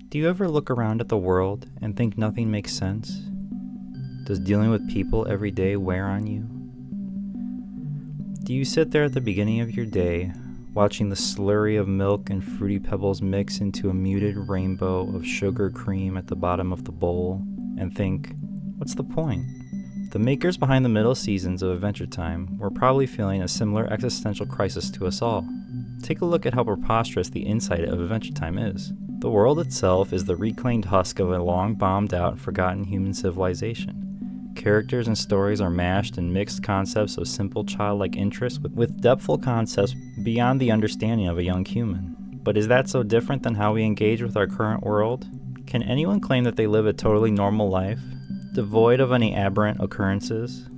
Do you ever look around at the world and think nothing makes sense? Does dealing with people every day wear on you? Do you sit there at the beginning of your day, watching the slurry of milk and fruity pebbles mix into a muted rainbow of sugar cream at the bottom of the bowl, and think, what's the point? The makers behind the middle seasons of Adventure Time were probably feeling a similar existential crisis to us all. Take a look at how preposterous the insight of Adventure Time is. The world itself is the reclaimed husk of a long bombed out and forgotten human civilization. Characters and stories are mashed and mixed concepts of simple childlike interest with depthful concepts beyond the understanding of a young human. But is that so different than how we engage with our current world? Can anyone claim that they live a totally normal life, devoid of any aberrant occurrences?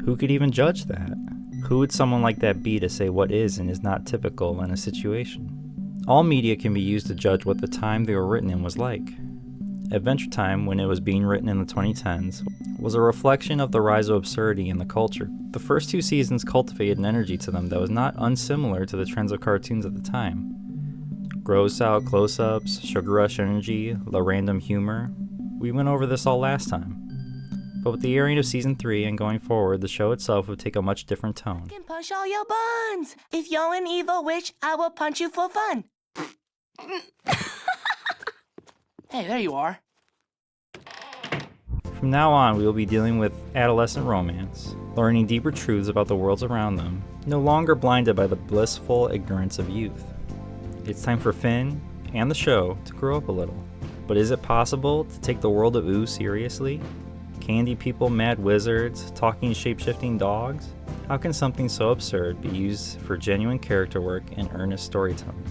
Who could even judge that? Who would someone like that be to say what is and is not typical in a situation? All media can be used to judge what the time they were written in was like. Adventure Time, when it was being written in the 2010s, was a reflection of the rise of absurdity in the culture. The first two seasons cultivated an energy to them that was not unsimilar to the trends of cartoons at the time. Gross out close-ups, sugar rush energy, the random humor. We went over this all last time. But with the airing of Season 3 and going forward, the show itself would take a much different tone. I can punch all your buns. If you're an evil witch, I will punch you for fun. Hey, there you are. From now on, we will be dealing with adolescent romance, learning deeper truths about the worlds around them, no longer blinded by the blissful ignorance of youth. It's time for Finn and the show to grow up a little. But is it possible to take the world of Ooh seriously? Candy people, mad wizards, talking shape-shifting dogs? How can something so absurd be used for genuine character work and earnest storytelling?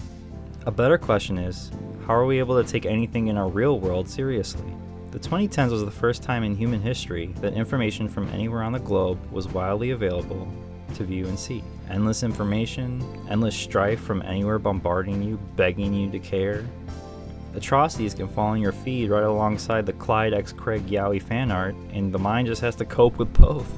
A better question is, how are we able to take anything in our real world seriously? The 2010s was the first time in human history that information from anywhere on the globe was widely available to view and see. Endless information, endless strife from anywhere bombarding you, begging you to care. Atrocities can fall on your feed right alongside the Clyde x Craig Yowie fan art, and the mind just has to cope with both.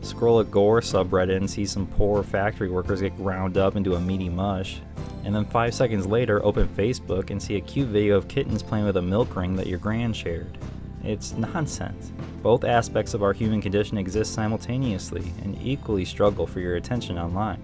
Scroll a gore subreddit and see some poor factory workers get ground up into a meaty mush, and then 5 seconds later open Facebook and see a cute video of kittens playing with a milk ring that your gran shared. It's nonsense. Both aspects of our human condition exist simultaneously and equally struggle for your attention online.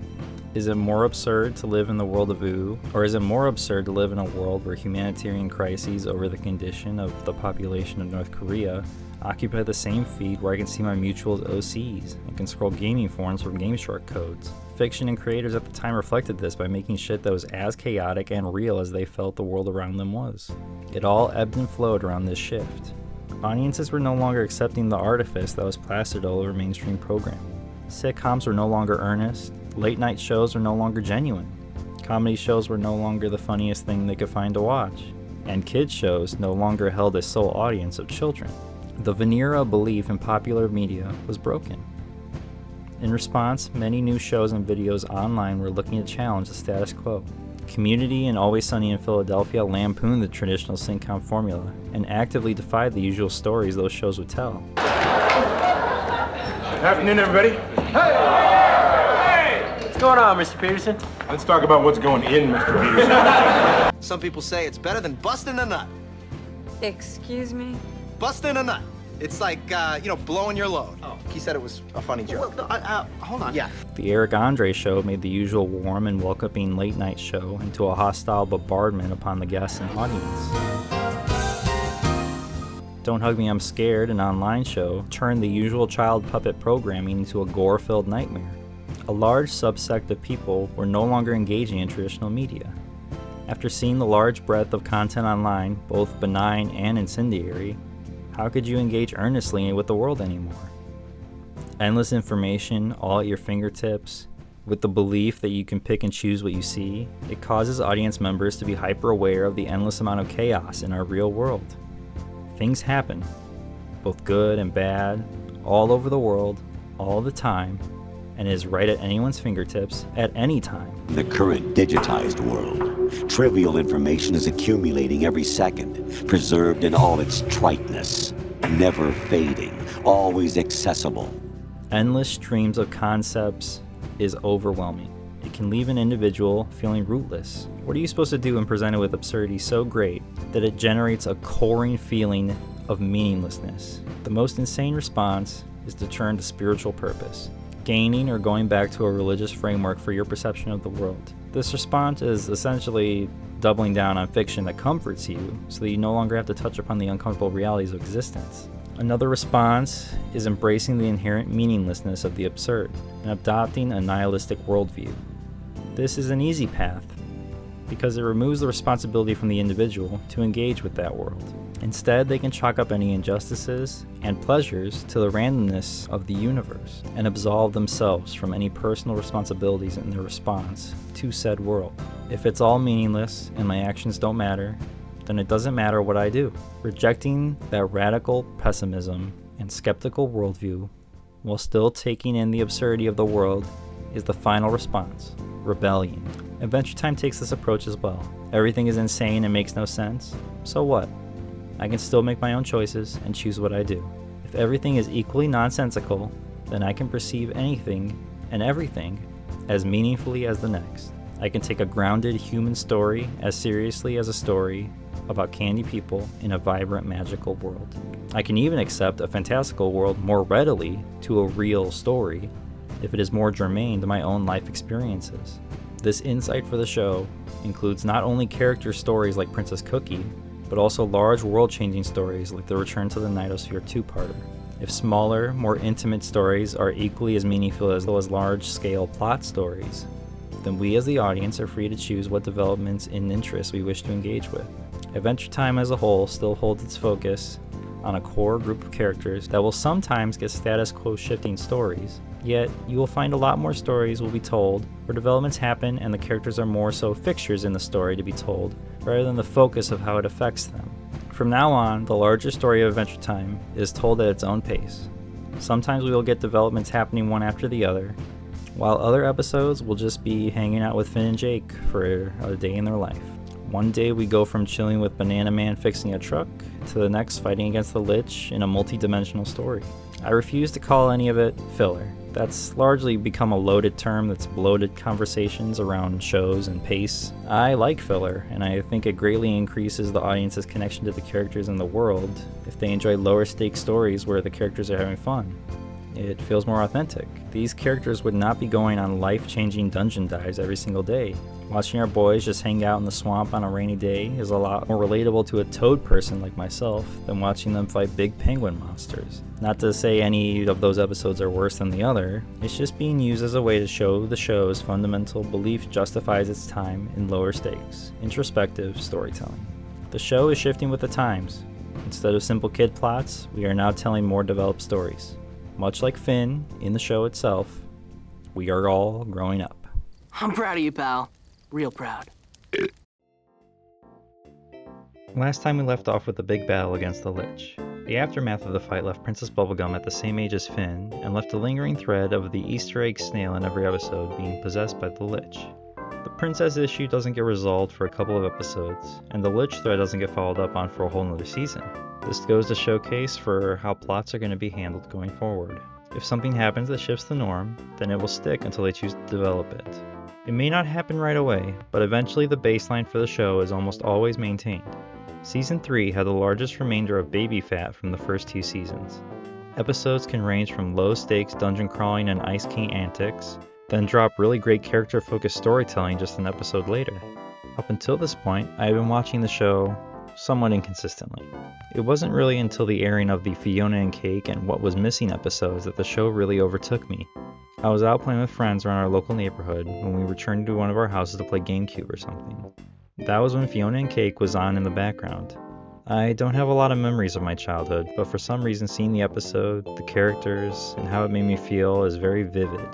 Is it more absurd to live in the world of Ooh, or is it more absurd to live in a world where humanitarian crises over the condition of the population of North Korea occupy the same feed where I can see my mutual's OCs and can scroll gaming forums from GameShark codes? Fiction and creators at the time reflected this by making shit that was as chaotic and real as they felt the world around them was. It all ebbed and flowed around this shift. Audiences were no longer accepting the artifice that was plastered all over mainstream programming. Sitcoms were no longer earnest, late-night shows were no longer genuine, comedy shows were no longer the funniest thing they could find to watch, and kids shows no longer held a sole audience of children. The veneer of belief in popular media was broken. In response, many new shows and videos online were looking to challenge the status quo. Community and Always Sunny in Philadelphia lampooned the traditional sitcom formula and actively defied the usual stories those shows would tell. Afternoon, everybody. Hey! What's going on, Mr. Peterson? Let's talk about what's going in, Mr. Peterson. Some people say it's better than busting a nut. Excuse me? Busting a nut. It's like, blowing your load. Oh. He said it was a funny joke. Well, hold on. Yeah. The Eric Andre Show made the usual warm and welcoming late-night show into a hostile bombardment upon the guests and audience. Don't Hug Me, I'm Scared, an online show, turned the usual child puppet programming into a gore-filled nightmare. A large subsect of people were no longer engaging in traditional media. After seeing the large breadth of content online, both benign and incendiary, how could you engage earnestly with the world anymore? Endless information, all at your fingertips, with the belief that you can pick and choose what you see, it causes audience members to be hyper-aware of the endless amount of chaos in our real world. Things happen, both good and bad, all over the world, all the time, and is right at anyone's fingertips at any time. In the current digitized world, trivial information is accumulating every second, preserved in all its triteness, never fading, always accessible. Endless streams of concepts is overwhelming. It can leave an individual feeling rootless. What are you supposed to do when presented with absurdity so great that it generates a coring feeling of meaninglessness? The most insane response is to turn to spiritual purpose, gaining or going back to a religious framework for your perception of the world. This response is essentially doubling down on fiction that comforts you so that you no longer have to touch upon the uncomfortable realities of existence. Another response is embracing the inherent meaninglessness of the absurd and adopting a nihilistic worldview. This is an easy path because it removes the responsibility from the individual to engage with that world. Instead, they can chalk up any injustices and pleasures to the randomness of the universe and absolve themselves from any personal responsibilities in their response to said world. If it's all meaningless and my actions don't matter, then it doesn't matter what I do. Rejecting that radical pessimism and skeptical worldview while still taking in the absurdity of the world is the final response: rebellion. Adventure Time takes this approach as well. Everything is insane and makes no sense. So what? I can still make my own choices and choose what I do. If everything is equally nonsensical, then I can perceive anything and everything as meaningfully as the next. I can take a grounded human story as seriously as a story about candy people in a vibrant, magical world. I can even accept a fantastical world more readily to a real story if it is more germane to my own life experiences. This insight for the show includes not only character stories like Princess Cookie, but also large world-changing stories like the Return to the Nightosphere two-parter. If smaller, more intimate stories are equally as meaningful as large-scale plot stories, then we as the audience are free to choose what developments and interests we wish to engage with. Adventure Time as a whole still holds its focus on a core group of characters that will sometimes get status quo shifting stories, yet you will find a lot more stories will be told where developments happen and the characters are more so fixtures in the story to be told rather than the focus of how it affects them. From now on, the larger story of Adventure Time is told at its own pace. Sometimes we will get developments happening one after the other, while other episodes will just be hanging out with Finn and Jake for a day in their life. One day we go from chilling with Banana Man fixing a truck to the next fighting against the Lich in a multi-dimensional story. I refuse to call any of it filler. That's largely become a loaded term that's bloated conversations around shows and pace. I like filler, and I think it greatly increases the audience's connection to the characters in the world if they enjoy lower stakes stories where the characters are having fun. It feels more authentic. These characters would not be going on life-changing dungeon dives every single day. Watching our boys just hang out in the swamp on a rainy day is a lot more relatable to a toad person like myself than watching them fight big penguin monsters. Not to say any of those episodes are worse than the other, it's just being used as a way to show the show's fundamental belief justifies its time in lower stakes, introspective storytelling. The show is shifting with the times. Instead of simple kid plots, we are now telling more developed stories. Much like Finn in the show itself, we are all growing up. I'm proud of you, pal. Real proud. Last time we left off with the big battle against the Lich. The aftermath of the fight left Princess Bubblegum at the same age as Finn, and left a lingering thread of the Easter egg snail in every episode being possessed by the Lich. The princess issue doesn't get resolved for a couple of episodes, and the Lich thread doesn't get followed up on for a whole nother season. This goes to showcase for how plots are going to be handled going forward. If something happens that shifts the norm, then it will stick until they choose to develop it. It may not happen right away, but eventually the baseline for the show is almost always maintained. Season 3 had the largest remainder of baby fat from the first 2 seasons. Episodes can range from low-stakes dungeon crawling and Ice King antics, then drop really great character-focused storytelling just an episode later. Up until this point, I have been watching the show somewhat inconsistently. It wasn't really until the airing of the Fiona and Cake and What Was Missing episodes that the show really overtook me. I was out playing with friends around our local neighborhood when we returned to one of our houses to play GameCube or something. That was when Fiona and Cake was on in the background. I don't have a lot of memories of my childhood, but for some reason seeing the episode, the characters, and how it made me feel is very vivid.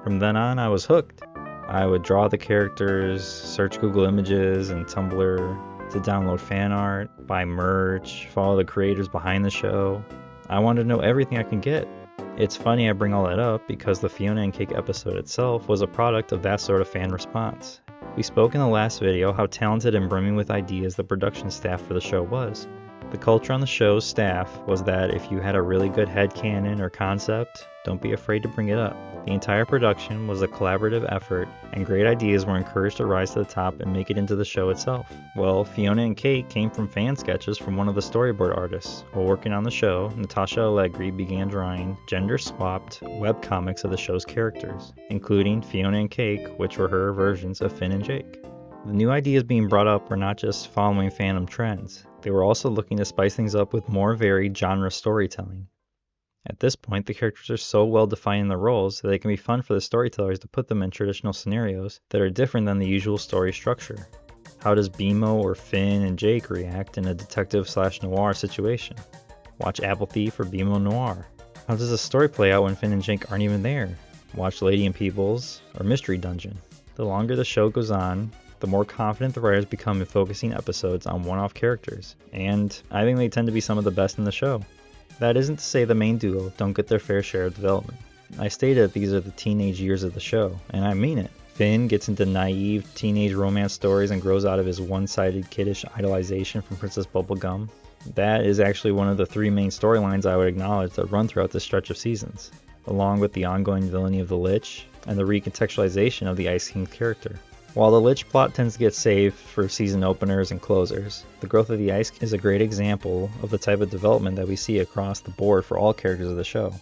From then on, I was hooked. I would draw the characters, search Google Images and Tumblr to download fan art, buy merch, follow the creators behind the show. I wanted to know everything I could get. It's funny I bring all that up because the Fiona and Cake episode itself was a product of that sort of fan response. We spoke in the last video how talented and brimming with ideas the production staff for the show was. The culture on the show's staff was that if you had a really good headcanon or concept, don't be afraid to bring it up. The entire production was a collaborative effort, and great ideas were encouraged to rise to the top and make it into the show itself. Well, Fiona and Kate came from fan sketches from one of the storyboard artists. While working on the show, Natasha Allegri began drawing gender-swapped webcomics of the show's characters, including Fiona and Cake, which were her versions of Finn and Jake. The new ideas being brought up were not just following fandom trends, they were also looking to spice things up with more varied genre storytelling. At this point, the characters are so well defined in their roles that they can be fun for the storytellers to put them in traditional scenarios that are different than the usual story structure. How does BMO or Finn and Jake react in a detective/noir situation? Watch Apple Thief or BMO Noir. How does the story play out when Finn and Jake aren't even there? Watch Lady and Peoples or Mystery Dungeon. The longer the show goes on, the more confident the writers become in focusing episodes on one-off characters, and I think they tend to be some of the best in the show. That isn't to say the main duo don't get their fair share of development. I stated that these are the teenage years of the show, and I mean it. Finn gets into naive teenage romance stories and grows out of his one-sided kiddish idolization from Princess Bubblegum. That is actually one of the three main storylines I would acknowledge that run throughout this stretch of seasons, along with the ongoing villainy of the Lich and the recontextualization of the Ice King's character. While the Lich plot tends to get saved for season openers and closers, the growth of the Ice King is a great example of the type of development that we see across the board for all characters of the show.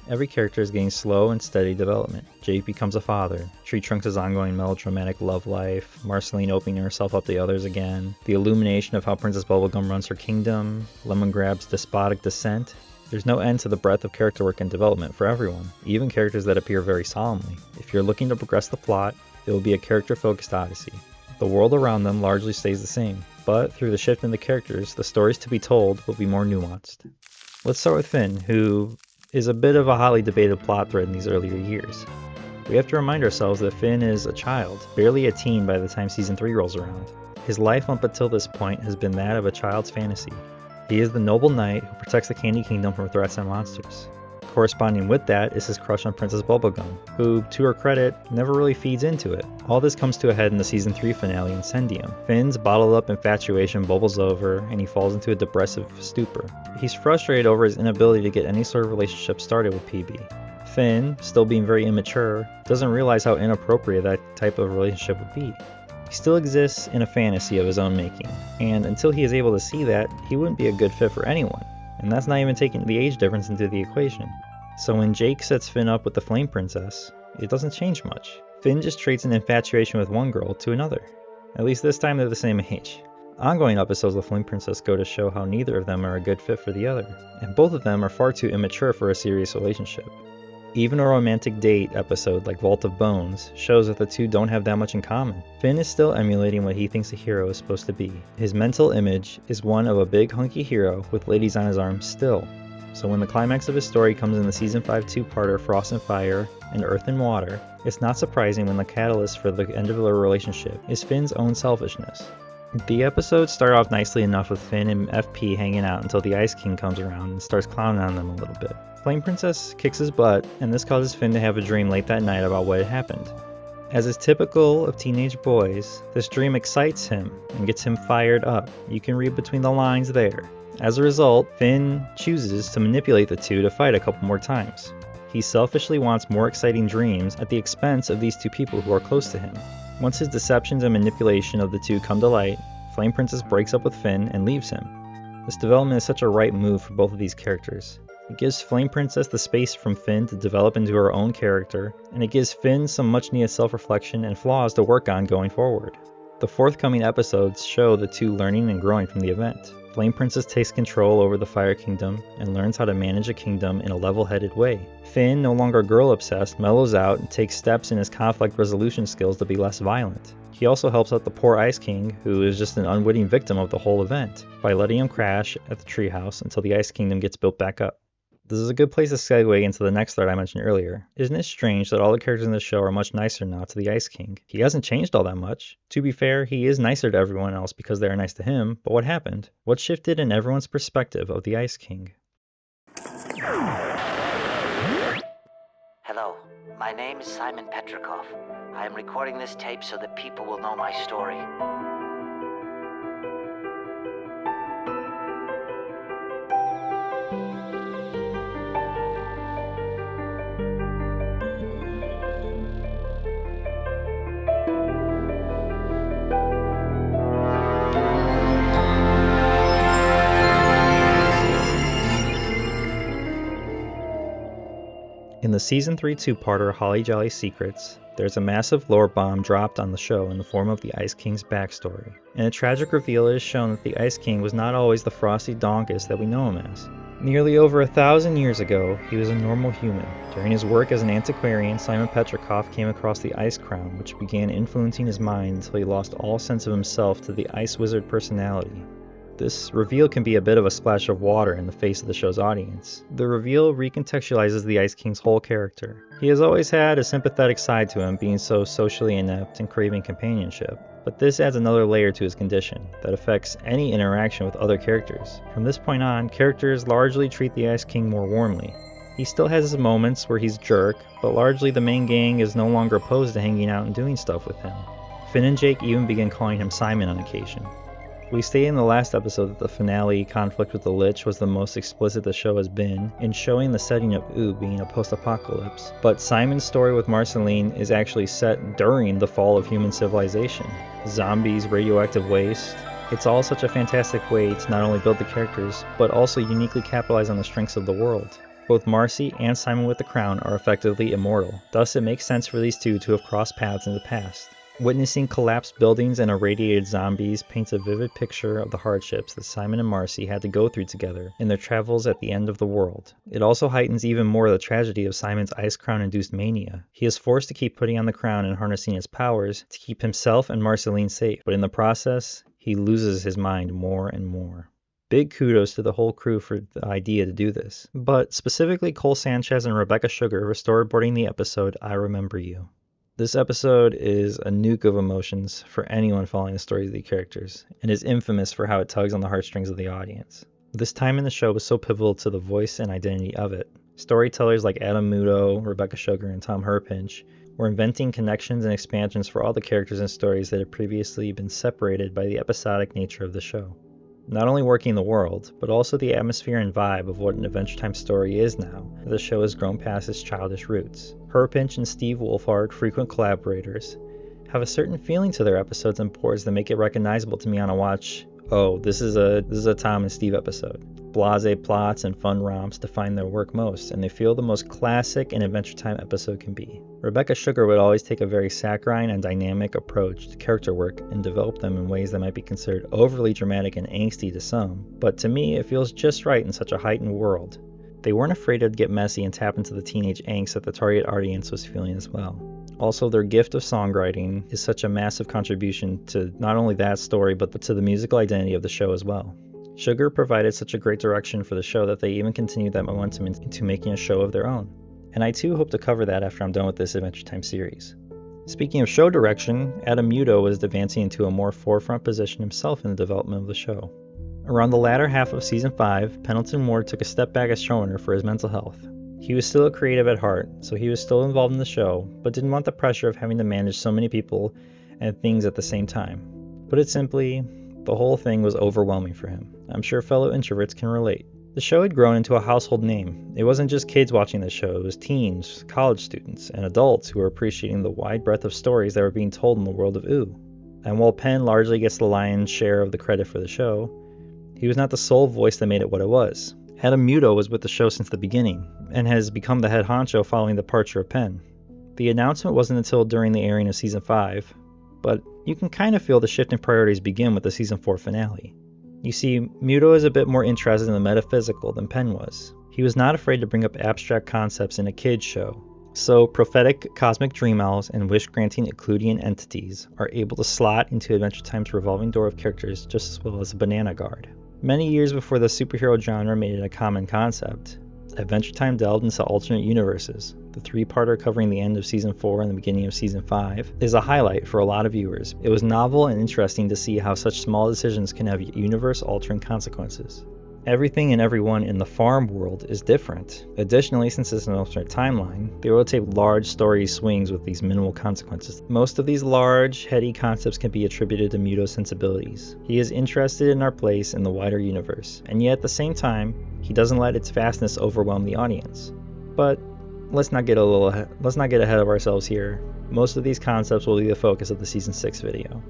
Every character is getting slow and steady development. Jake becomes a father, Tree Trunks' ongoing melodramatic love life, Marceline opening herself up to others again, the illumination of how Princess Bubblegum runs her kingdom, Lemongrab's despotic descent. There's no end to the breadth of character work and development for everyone, even characters that appear very solemnly. If you're looking to progress the plot, it will be a character-focused odyssey. The world around them largely stays the same, but through the shift in the characters, the stories to be told will be more nuanced. Let's start with Finn, who is a bit of a hotly debated plot thread in these earlier years. We have to remind ourselves that Finn is a child, barely a teen by the time Season 3 rolls around. His life up until this point has been that of a child's fantasy. He is the noble knight who protects the Candy Kingdom from threats and monsters. Corresponding with that is his crush on Princess Bubblegum, who, to her credit, never really feeds into it. All this comes to a head in the Season 3 finale Incendium. Finn's bottled up infatuation bubbles over, and he falls into a depressive stupor. He's frustrated over his inability to get any sort of relationship started with PB. Finn, still being very immature, doesn't realize how inappropriate that type of relationship would be. He still exists in a fantasy of his own making, and until he is able to see that, he wouldn't be a good fit for anyone. And that's not even taking the age difference into the equation. So when Jake sets Finn up with the Flame Princess, it doesn't change much. Finn just trades an infatuation with one girl to another. At least this time they're the same age. Ongoing episodes of Flame Princess go to show how neither of them are a good fit for the other, and both of them are far too immature for a serious relationship. Even a romantic date episode like Vault of Bones shows that the two don't have that much in common. Finn is still emulating what he thinks a hero is supposed to be. His mental image is one of a big hunky hero with ladies on his arm still. So when the climax of his story comes in the Season 5 two-parter Frost and Fire and Earth and Water, it's not surprising when the catalyst for the end of their relationship is Finn's own selfishness. The episodes start off nicely enough with Finn and FP hanging out until the Ice King comes around and starts clowning on them a little bit. Flame Princess kicks his butt, and this causes Finn to have a dream late that night about what had happened. As is typical of teenage boys, this dream excites him and gets him fired up. You can read between the lines there. As a result, Finn chooses to manipulate the two to fight a couple more times. He selfishly wants more exciting dreams at the expense of these two people who are close to him. Once his deceptions and manipulation of the two come to light, Flame Princess breaks up with Finn and leaves him. This development is such a right move for both of these characters. It gives Flame Princess the space from Finn to develop into her own character, and it gives Finn some much needed self-reflection and flaws to work on going forward. The forthcoming episodes show the two learning and growing from the event. Flame Princess takes control over the Fire Kingdom and learns how to manage a kingdom in a level-headed way. Finn, no longer girl-obsessed, mellows out and takes steps in his conflict resolution skills to be less violent. He also helps out the poor Ice King, who is just an unwitting victim of the whole event, by letting him crash at the treehouse until the Ice Kingdom gets built back up. This is a good place to segue into the next thread I mentioned earlier. Isn't it strange that all the characters in the show are much nicer now to the Ice King? He hasn't changed all that much. To be fair, he is nicer to everyone else because they are nice to him, but what happened? What shifted in everyone's perspective of the Ice King? Hello, my name is Simon Petrikov. I am recording this tape so that people will know my story. In the Season 3 two-parter Holly Jolly Secrets, there's a massive lore bomb dropped on the show in the form of the Ice King's backstory. In a tragic reveal, it is shown that the Ice King was not always the frosty donkus that we know him as. Nearly over 1,000 years ago, he was a normal human. During his work as an antiquarian, Simon Petrikov came across the Ice Crown, which began influencing his mind until he lost all sense of himself to the Ice Wizard personality. This reveal can be a bit of a splash of water in the face of the show's audience. The reveal recontextualizes the Ice King's whole character. He has always had a sympathetic side to him, being so socially inept and craving companionship. But this adds another layer to his condition that affects any interaction with other characters. From this point on, characters largely treat the Ice King more warmly. He still has his moments where he's a jerk, but largely the main gang is no longer opposed to hanging out and doing stuff with him. Finn and Jake even begin calling him Simon on occasion. We stated in the last episode that the finale conflict with the Lich was the most explicit the show has been in showing the setting of Ooh being a post-apocalypse, but Simon's story with Marceline is actually set during the fall of human civilization. Zombies, radioactive waste. It's all such a fantastic way to not only build the characters, but also uniquely capitalize on the strengths of the world. Both Marcy and Simon with the Crown are effectively immortal, thus it makes sense for these two to have crossed paths in the past. Witnessing collapsed buildings and irradiated zombies paints a vivid picture of the hardships that Simon and Marcy had to go through together in their travels at the end of the world. It also heightens even more the tragedy of Simon's Ice Crown-induced mania. He is forced to keep putting on the crown and harnessing its powers to keep himself and Marceline safe, but in the process, he loses his mind more and more. Big kudos to the whole crew for the idea to do this, but specifically Cole Sanchez and Rebecca Sugar for storyboarding the episode I Remember You. This episode is a nuke of emotions for anyone following the stories of the characters, and is infamous for how it tugs on the heartstrings of the audience. This time in the show was so pivotal to the voice and identity of it. Storytellers like Adam Muto, Rebecca Sugar, and Tom Herpinch were inventing connections and expansions for all the characters and stories that had previously been separated by the episodic nature of the show. Not only working the world, but also the atmosphere and vibe of what an Adventure Time story is now, as the show has grown past its childish roots. Herpinch and Steve Wolfhard, frequent collaborators, have a certain feeling to their episodes and boards that make it recognizable to me on a watch. Oh, this is a Tom and Steve episode. Blasé plots and fun romps define their work most, and they feel the most classic an Adventure Time episode can be. Rebecca Sugar would always take a very saccharine and dynamic approach to character work and develop them in ways that might be considered overly dramatic and angsty to some, but to me it feels just right in such a heightened world. They weren't afraid to get messy and tap into the teenage angst that the target audience was feeling as well. Also, their gift of songwriting is such a massive contribution to not only that story, but to the musical identity of the show as well. Sugar provided such a great direction for the show that they even continued that momentum into making a show of their own. And I too hope to cover that after I'm done with this Adventure Time series. Speaking of show direction, Adam Muto was advancing into a more forefront position himself in the development of the show. Around the latter half of Season 5, Pendleton Ward took a step back as showrunner for his mental health. He was still a creative at heart, so he was still involved in the show, but didn't want the pressure of having to manage so many people and things at the same time. Put it simply, the whole thing was overwhelming for him. I'm sure fellow introverts can relate. The show had grown into a household name. It wasn't just kids watching the show, it was teens, college students, and adults who were appreciating the wide breadth of stories that were being told in the world of Ooh. And while Penn largely gets the lion's share of the credit for the show, he was not the sole voice that made it what it was. Adam Muto was with the show since the beginning, and has become the head honcho following the departure of Penn. The announcement wasn't until during the airing of Season 5, but you can kind of feel the shift in priorities begin with the Season 4 finale. You see, Muto is a bit more interested in the metaphysical than Penn was. He was not afraid to bring up abstract concepts in a kid's show, so prophetic cosmic dream owls and wish-granting Euclidean entities are able to slot into Adventure Time's revolving door of characters just as well as a banana guard. Many years before the superhero genre made it a common concept, Adventure Time delved into alternate universes. The three-parter covering the end of Season 4 and the beginning of Season 5 is a highlight for a lot of viewers. It was novel and interesting to see how such small decisions can have universe-altering consequences. Everything and everyone in the farm world is different. Additionally, since it's an alternate timeline, they will take large story swings with these minimal consequences. Most of these large, heady concepts can be attributed to Muto's sensibilities. He is interested in our place in the wider universe, and yet at the same time, he doesn't let its vastness overwhelm the audience. But let's not get ahead of ourselves here. Most of these concepts will be the focus of the Season 6 video.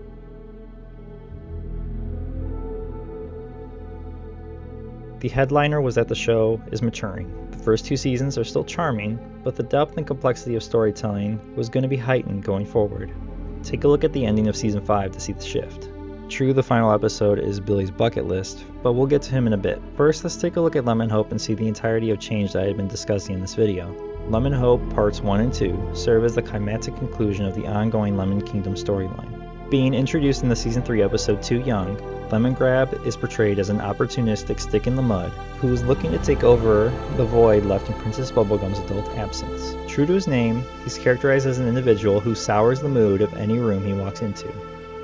The headliner was that the show is maturing. The first 2 seasons are still charming, but the depth and complexity of storytelling was going to be heightened going forward. Take a look at the ending of season 5 to see the shift. True, the final episode is Billy's bucket list, but we'll get to him in a bit. First, let's take a look at Lemon Hope and see the entirety of change that I had been discussing in this video. Lemon Hope Parts 1 and 2 serve as the climactic conclusion of the ongoing Lemon Kingdom storyline. Being introduced in the Season 3 episode 2 Young, Lemon Grab is portrayed as an opportunistic stick in the mud who is looking to take over the void left in Princess Bubblegum's adult absence. True to his name, he's characterized as an individual who sours the mood of any room he walks into.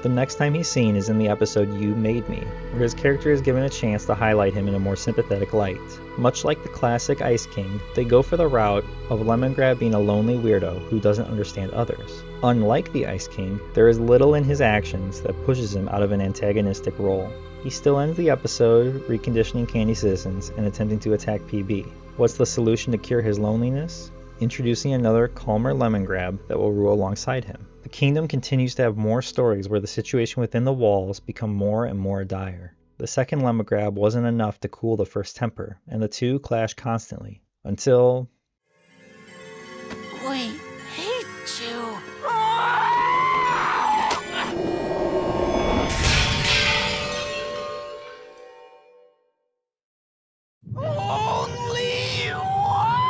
The next time he's seen is in the episode You Made Me, where his character is given a chance to highlight him in a more sympathetic light. Much like the classic Ice King, they go for the route of Lemongrab being a lonely weirdo who doesn't understand others. Unlike the Ice King, there is little in his actions that pushes him out of an antagonistic role. He still ends the episode reconditioning Candy citizens and attempting to attack PB. What's the solution to cure his loneliness? Introducing another calmer Lemongrab that will rule alongside him. The kingdom continues to have more stories where the situation within the walls become more and more dire. The second Lemongrab wasn't enough to cool the first temper, and the two clash constantly, until... We hate you. Only one.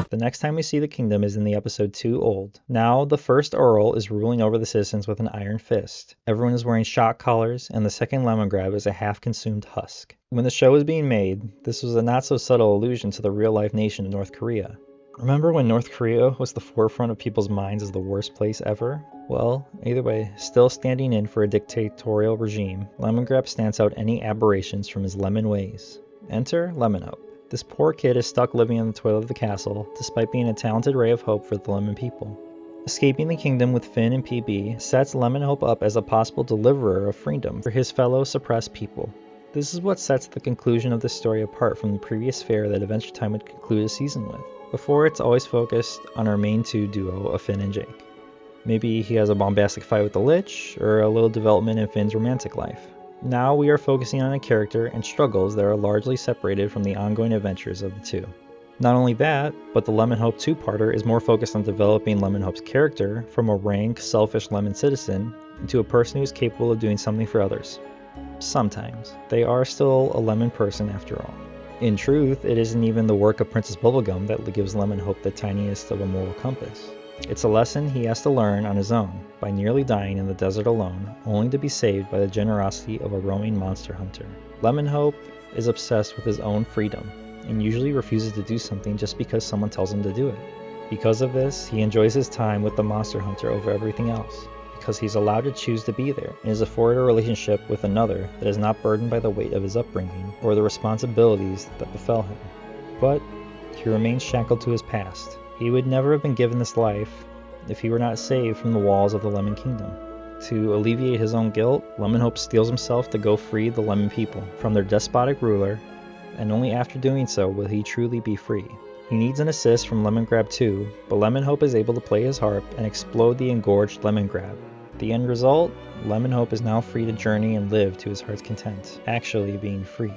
The next time we see the kingdom is in the episode 2 Old. Now, the first Earl is ruling over the citizens with an iron fist. Everyone is wearing shock collars, and the second Lemongrab is a half-consumed husk. When the show was being made, this was a not-so-subtle allusion to the real-life nation of North Korea. Remember when North Korea was the forefront of people's minds as the worst place ever? Well, either way, still standing in for a dictatorial regime, Lemongrab stands out any aberrations from his lemon ways. Enter Lemon Hope. This poor kid is stuck living in the toilet of the castle, despite being a talented ray of hope for the Lemon people. Escaping the kingdom with Finn and PB sets Lemon Hope up as a possible deliverer of freedom for his fellow suppressed people. This is what sets the conclusion of this story apart from the previous fare that Adventure Time would conclude a season with. Before, it's always focused on our main two duo of Finn and Jake. Maybe he has a bombastic fight with the Lich, or a little development in Finn's romantic life. Now we are focusing on a character and struggles that are largely separated from the ongoing adventures of the two. Not only that, but the Lemon Hope two-parter is more focused on developing Lemon Hope's character from a rank, selfish lemon citizen into a person who is capable of doing something for others. Sometimes. They are still a lemon person after all. In truth, it isn't even the work of Princess Bubblegum that gives Lemon Hope the tiniest of a moral compass. It's a lesson he has to learn on his own, by nearly dying in the desert alone, only to be saved by the generosity of a roaming monster hunter. Lemon Hope is obsessed with his own freedom, and usually refuses to do something just because someone tells him to do it. Because of this, he enjoys his time with the monster hunter over everything else, because he's allowed to choose to be there, and is afforded a relationship with another that is not burdened by the weight of his upbringing, or the responsibilities that befell him. But he remains shackled to his past. He would never have been given this life if he were not saved from the walls of the Lemon Kingdom. To alleviate his own guilt, Lemon Hope steels himself to go free the Lemon people from their despotic ruler, and only after doing so will he truly be free. He needs an assist from Lemongrab too, but Lemon Hope is able to play his harp and explode the engorged Lemongrab. The end result? Lemon Hope is now free to journey and live to his heart's content, actually being free.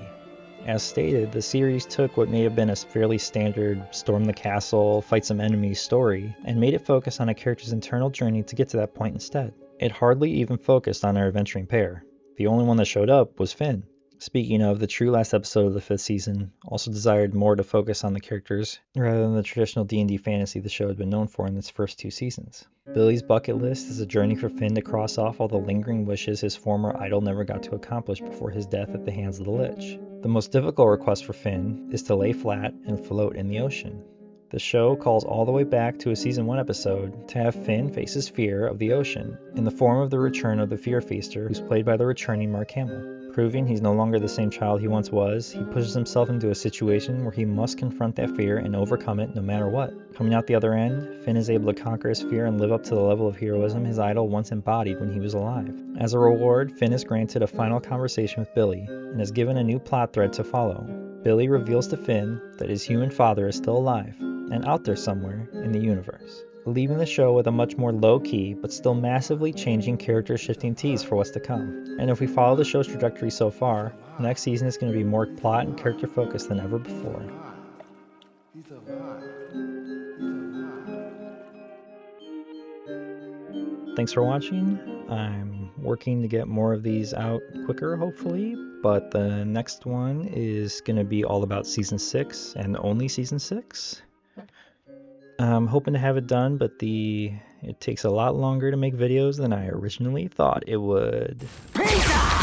As stated, the series took what may have been a fairly standard storm the castle, fight some enemies story, and made it focus on a character's internal journey to get to that point instead. It hardly even focused on their adventuring pair. The only one that showed up was Finn. Speaking of, the true last episode of the 5th season also desired more to focus on the characters, rather than the traditional D&D fantasy the show had been known for in its first 2 seasons. Billy's bucket list is a journey for Finn to cross off all the lingering wishes his former idol never got to accomplish before his death at the hands of the Lich. The most difficult request for Finn is to lay flat and float in the ocean. The show calls all the way back to a Season 1 episode to have Finn face his fear of the ocean, in the form of the return of the Fear Feaster, who's played by the returning Mark Hamill. Proving he's no longer the same child he once was, he pushes himself into a situation where he must confront that fear and overcome it no matter what. Coming out the other end, Finn is able to conquer his fear and live up to the level of heroism his idol once embodied when he was alive. As a reward, Finn is granted a final conversation with Billy, and is given a new plot thread to follow. Billy reveals to Finn that his human father is still alive, and out there somewhere in the universe. leaving the show with a much more low-key, but still massively changing character-shifting tease for what's to come. And if we follow the show's trajectory so far, next season is going to be more plot and character-focused than ever before. Thanks for watching. I'm working to get more of these out quicker, hopefully, but the next one is going to be all about Season 6 and only Season 6. I'm hoping to have it done, but it takes a lot longer to make videos than I originally thought it would. Pizza!